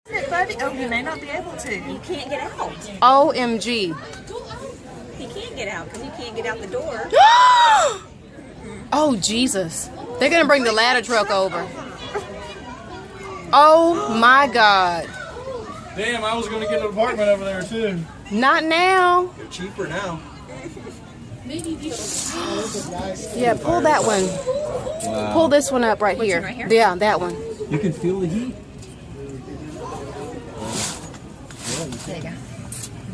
Oh, you may not be able to. You can't get out. OMG. He can't get out because you can't get out the door. Oh, Jesus. They're going to bring the ladder truck over. Oh, my God. Damn, I was going to get an apartment over there, too. Not now. They're cheaper now. Yeah, pull that one. Wow. Pull this one up right here. one right here? Yeah, that one. You can feel the heat. There you go.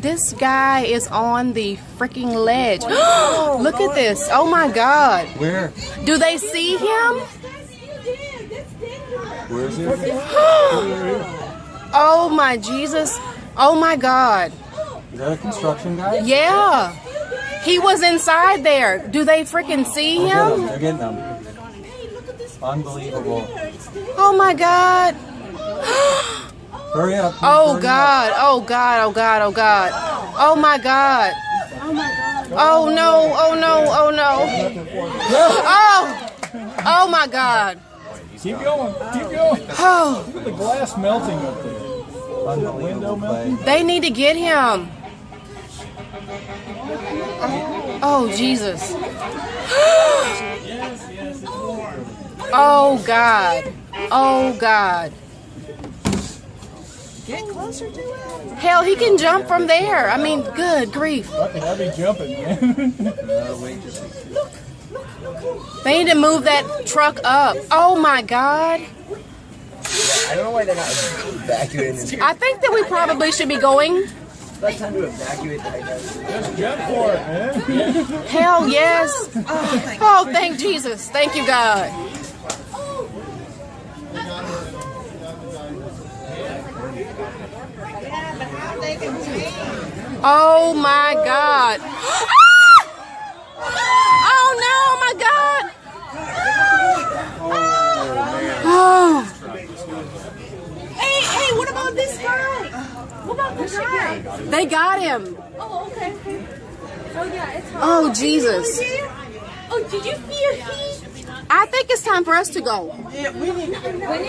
This guy is on the freaking ledge. Look at this. Oh, my God. Where? Do they see him? Where is it? Oh, my Jesus. Oh, my God. Is that a construction guy? Yeah. He was inside there. Do they freaking see him? They're getting them. Unbelievable. Oh, my God. Hurry up. Oh, hurry God. Oh, God. Oh, God. Oh, God. Oh, my God. Oh, no. Oh, no. Oh, no. Oh. Oh, my God. Keep going. Keep going. Oh. Look at the glass melting up there. up. Unbelievable play. They need to get him. Oh, Jesus. Oh, God. Oh, God. Get closer to it. Hell, he can jump from there. I mean, good grief. Fucking, I'd be jumping, man. Wait just a They need to move that truck up. Oh, my God. I don't know why they're not evacuating this. I think that we probably should be going. It's time to evacuate the guys. Just jump for it, man. Hell yes. Oh, thank Jesus. Thank you, God. Oh, my God. Oh, no, my God. Oh. Hey, what about this guy? What about this guy? They got him. Oh, okay. Oh, yeah, it's hard. Oh, Jesus. Oh, did you feel heat? I think it's time for us to go. Yeah, we need